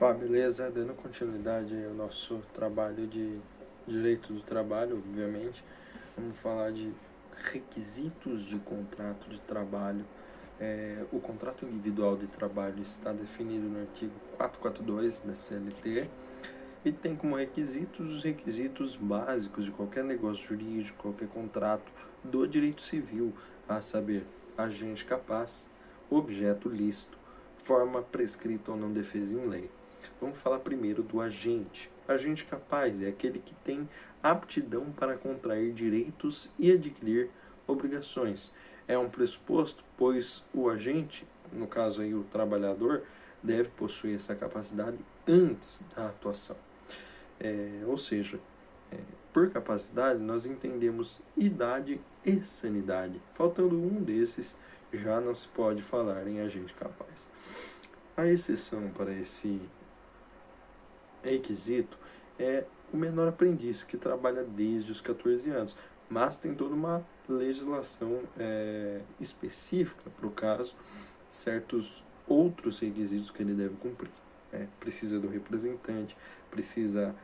Pá, beleza, dando continuidade aí ao nosso trabalho de direito do trabalho, obviamente, vamos falar de requisitos de contrato de trabalho. O contrato individual de trabalho está definido no artigo 442 da CLT e tem como requisitos os requisitos básicos de qualquer negócio jurídico, qualquer contrato do direito civil, a saber, agente capaz, objeto lícito, forma prescrita ou não defesa em lei. Vamos falar primeiro do agente. Agente capaz é aquele que tem aptidão para contrair direitos e adquirir obrigações. É um pressuposto, pois o agente, no caso aí o trabalhador, deve possuir essa capacidade antes da atuação. Ou seja, por capacidade nós entendemos idade e sanidade. Faltando um desses, já não se pode falar em agente capaz. A exceção para esse requisito é o menor aprendiz, que trabalha desde os 14 anos, mas tem toda uma legislação específica para o caso, certos outros requisitos que ele deve cumprir. Precisa do representante, precisa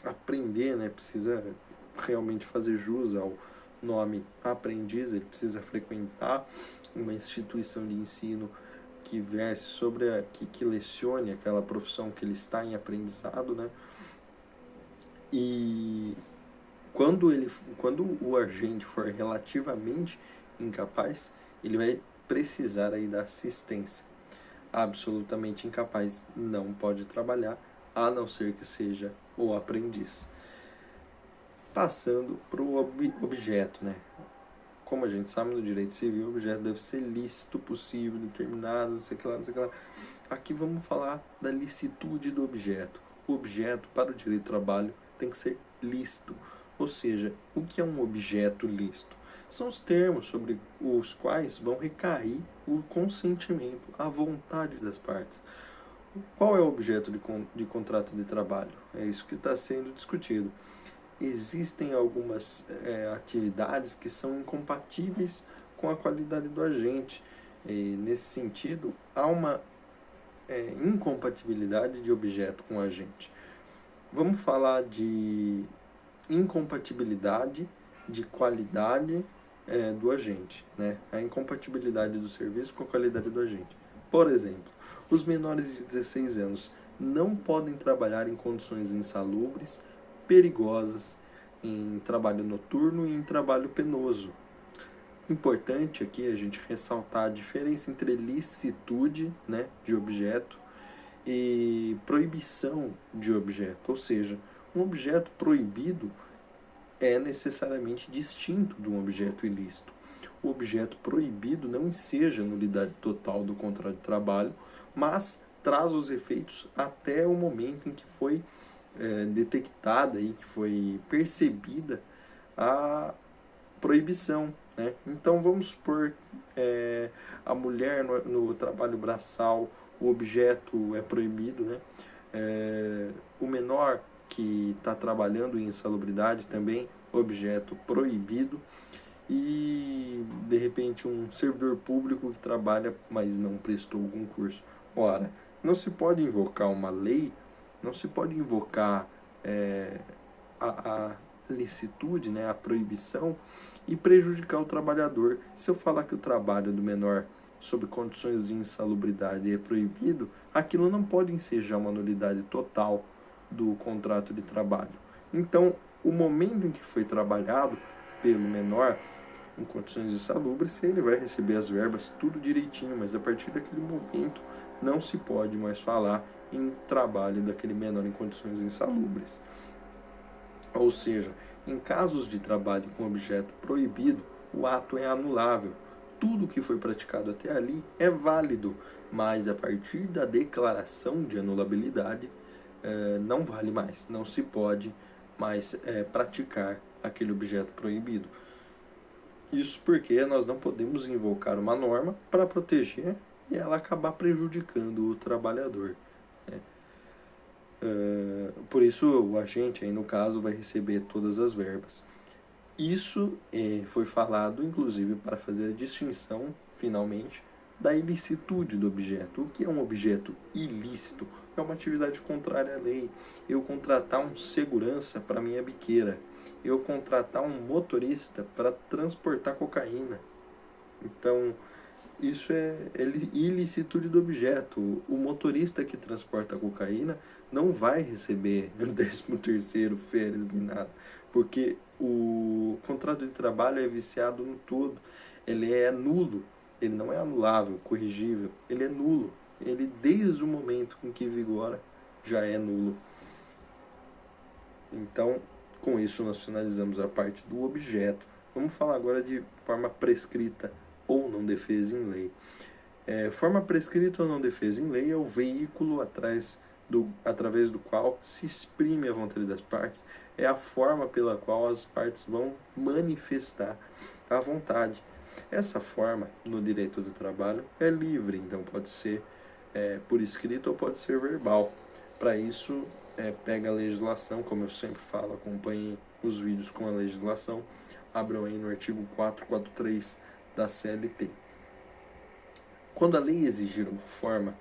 aprender, precisa realmente fazer jus ao nome aprendiz, ele precisa frequentar uma instituição de ensino que verse sobre que lecione aquela profissão que ele está em aprendizado, E quando o agente for relativamente incapaz, ele vai precisar aí da assistência. Absolutamente incapaz não pode trabalhar, a não ser que seja o aprendiz. Passando para o objeto, Como a gente sabe no direito civil, o objeto deve ser lícito, possível, determinado, não sei o que lá, não sei o que lá. Aqui vamos falar da licitude do objeto. O objeto para o direito do trabalho tem que ser lícito. Ou seja, o que é um objeto lícito? São os termos sobre os quais vão recair o consentimento, a vontade das partes. Qual é o objeto de contrato de trabalho? É isso que está sendo discutido. Existem algumas atividades que são incompatíveis com a qualidade do agente. E, nesse sentido, há uma incompatibilidade de objeto com agente. Vamos falar de incompatibilidade de qualidade do agente, A incompatibilidade do serviço com a qualidade do agente. Por exemplo, os menores de 16 anos não podem trabalhar em condições insalubres, perigosas, em trabalho noturno e em trabalho penoso. Importante aqui a gente ressaltar a diferença entre licitude, de objeto e proibição de objeto. Ou seja, um objeto proibido é necessariamente distinto de um objeto ilícito. O objeto proibido não enseja a nulidade total do contrato de trabalho, mas traz os efeitos até o momento em que foi detectada e que foi percebida a proibição. Então vamos supor a mulher no trabalho braçal, o objeto é proibido, o menor que está trabalhando em insalubridade também, objeto proibido, e de repente um servidor público que trabalha, mas não prestou o concurso. Ora, não se pode invocar uma lei, não se pode invocar a licitude, a proibição, e prejudicar o trabalhador. Se eu falar que o trabalho do menor sob condições de insalubridade é proibido, aquilo não pode ensejar uma nulidade total do contrato de trabalho. Então, o momento em que foi trabalhado pelo menor em condições insalubres, ele vai receber as verbas tudo direitinho, mas a partir daquele momento não se pode mais falar em trabalho daquele menor em condições insalubres. Ou seja, em casos de trabalho com objeto proibido, o ato é anulável. Tudo que foi praticado até ali é válido, mas a partir da declaração de anulabilidade, não vale mais, não se pode mais praticar aquele objeto proibido. Isso porque nós não podemos invocar uma norma para proteger e ela acabar prejudicando o trabalhador. Por isso o agente, aí no caso, vai receber todas as verbas. Isso foi falado, inclusive, para fazer a distinção, finalmente, da ilicitude do objeto. O que é um objeto ilícito? É uma atividade contrária à lei. Eu contratar um segurança para minha biqueira. Eu contratar um motorista para transportar cocaína. Então, isso é ilicitude do objeto. O motorista que transporta cocaína não vai receber 13º, férias, nem nada. Porque o contrato de trabalho é viciado no todo. Ele é nulo. Ele não é anulável, corrigível. Ele é nulo. Ele, desde o momento em que vigora, já é nulo. Então, com isso, nós finalizamos a parte do objeto. Vamos falar agora de forma prescrita ou não defesa em lei. Forma prescrita ou não defesa em lei é o veículo através do qual se exprime a vontade das partes, é a forma pela qual as partes vão manifestar a vontade. Essa forma, no direito do trabalho, é livre, então pode ser por escrito ou pode ser verbal. Para isso, pega a legislação, como eu sempre falo, acompanhe os vídeos com a legislação, abram aí no artigo 443 da CLT. Quando a lei exigir uma forma,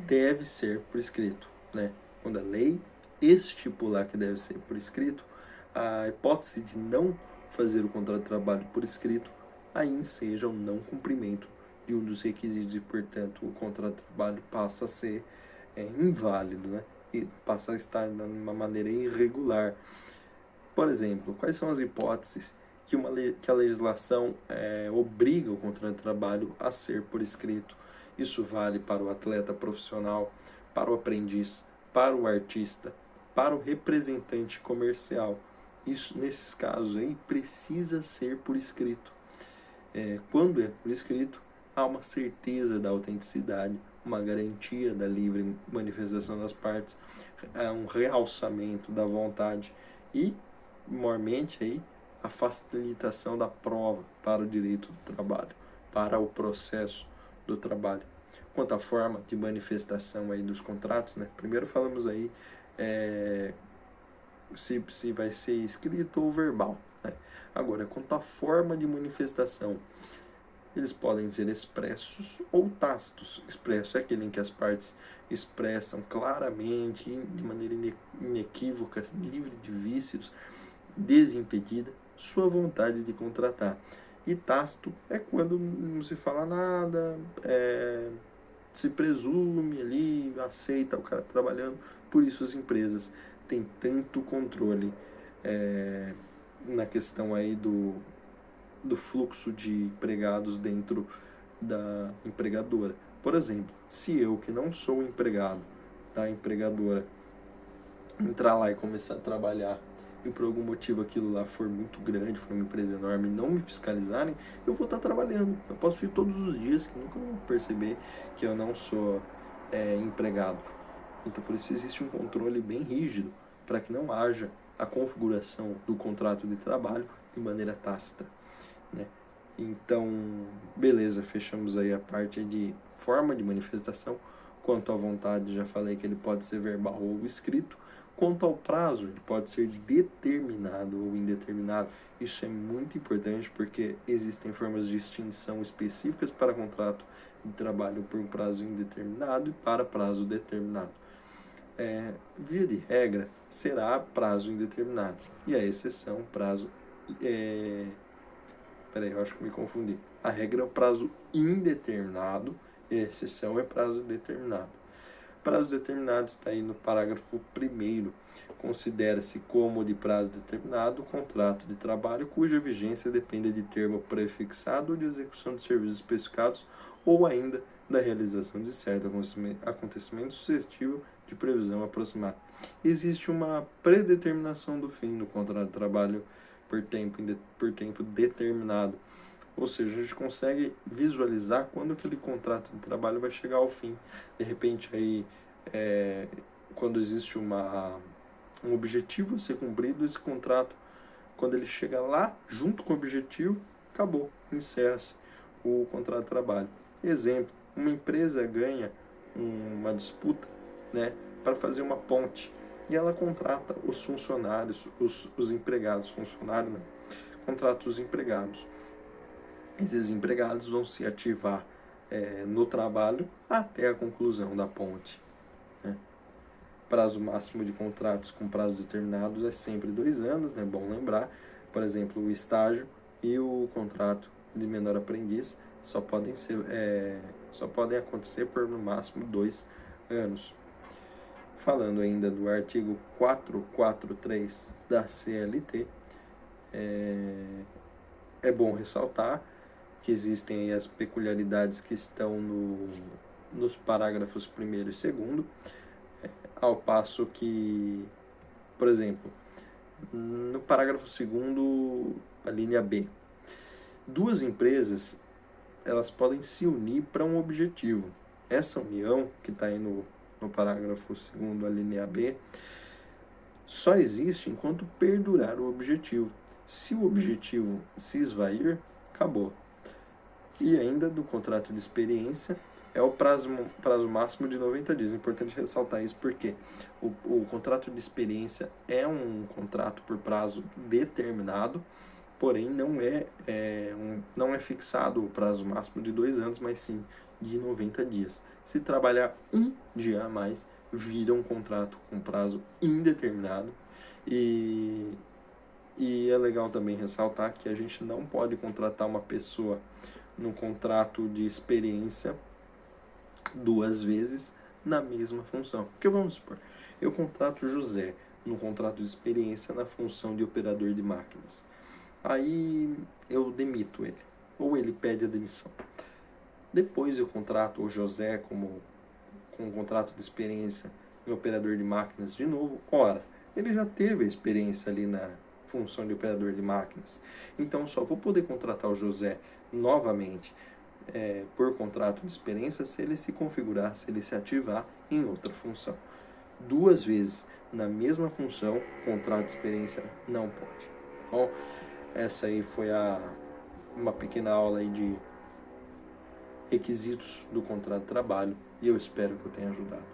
deve ser por escrito, né? Quando a lei estipular que deve ser por escrito, a hipótese de não fazer o contrato de trabalho por escrito aí enseja o não cumprimento de um dos requisitos e, portanto, o contrato de trabalho passa a ser inválido, né? E passa a estar de uma maneira irregular. Por exemplo, quais são as hipóteses que a legislação obriga o contrato de trabalho a ser por escrito? Isso vale para o atleta profissional, para o aprendiz, para o artista, para o representante comercial. Isso, nesses casos aí, precisa ser por escrito. Quando é por escrito, há uma certeza da autenticidade, uma garantia da livre manifestação das partes, um realçamento da vontade e, mormente, aí, a facilitação da prova para o direito do trabalho, para o processo do trabalho. Quanto à forma de manifestação aí dos contratos, né? Primeiro falamos aí se vai ser escrito ou verbal, né? Agora, quanto à forma de manifestação, eles podem ser expressos ou tácitos. Expresso é aquele em que as partes expressam claramente, de maneira inequívoca, livre de vícios, desimpedida, sua vontade de contratar. E tácito é quando não se fala nada, se presume ali, aceita o cara trabalhando. Por isso as empresas têm tanto controle na questão aí do fluxo de empregados dentro da empregadora. Por exemplo, se eu, que não sou empregado da empregadora, entrar lá e começar a trabalhar e por algum motivo aquilo lá for muito grande, for uma empresa enorme, não me fiscalizarem, eu vou estar trabalhando. Eu posso ir todos os dias, que nunca vão perceber que eu não sou empregado. Então, por isso existe um controle bem rígido para que não haja a configuração do contrato de trabalho de maneira tácita, né? Então, beleza, fechamos aí a parte de forma de manifestação. Quanto à vontade, já falei que ele pode ser verbal ou escrito. Quanto ao prazo, ele pode ser determinado ou indeterminado. Isso é muito importante porque existem formas de extinção específicas para contrato de trabalho por prazo indeterminado e para prazo determinado. Via de regra, será prazo indeterminado. E a exceção, prazo... Peraí, eu acho que me confundi. A regra é o prazo indeterminado e a exceção é prazo determinado. Prazo determinado está aí no parágrafo 1º. Considera-se como de prazo determinado o contrato de trabalho cuja vigência depende de termo prefixado ou de execução de serviços especificados ou ainda da realização de certo acontecimento suscetível de previsão aproximada. Existe uma predeterminação do fim no contrato de trabalho por tempo determinado. Ou seja, a gente consegue visualizar quando aquele contrato de trabalho vai chegar ao fim. De repente, aí, quando existe um objetivo a ser cumprido, esse contrato, quando ele chega lá, junto com o objetivo, acabou, encerra-se o contrato de trabalho. Exemplo, uma empresa ganha uma disputa, né, para fazer uma ponte, e ela contrata os funcionários, os empregados, funcionário, contrata os empregados. Esses empregados vão se ativar no trabalho até a conclusão da ponte, né? Prazo máximo de contratos com prazos determinados é sempre 2 anos, né? Bom lembrar. Por exemplo, o estágio e o contrato de menor aprendiz só podem acontecer por no máximo 2 anos. Falando ainda do artigo 443 da CLT, é bom ressaltar que existem aí as peculiaridades que estão nos parágrafos 1º e 2º, ao passo que, por exemplo, no parágrafo 2º, a linha B, duas empresas elas podem se unir para um objetivo. Essa união, que está aí no parágrafo 2º, a linha B, só existe enquanto perdurar o objetivo. Se o objetivo se esvair, acabou. E ainda do contrato de experiência, é o prazo máximo de 90 dias. É importante ressaltar isso porque o contrato de experiência é um contrato por prazo determinado, porém não é fixado o prazo máximo de 2 anos, mas sim de 90 dias. Se trabalhar um dia a mais, vira um contrato com prazo indeterminado. E é legal também ressaltar que a gente não pode contratar uma pessoa no contrato de experiência 2 vezes na mesma função. Porque vamos supor, eu contrato José no contrato de experiência na função de operador de máquinas. Aí eu demito ele, ou ele pede a demissão. Depois eu contrato o José com um contrato de experiência em operador de máquinas de novo. Ora, ele já teve a experiência ali na função de operador de máquinas. Então só vou poder contratar o José novamente por contrato de experiência se ele se configurar, se ele se ativar em outra função. 2 vezes na mesma função, contrato de experiência não pode. Bom, essa aí foi uma pequena aula aí de requisitos do contrato de trabalho e eu espero que eu tenha ajudado.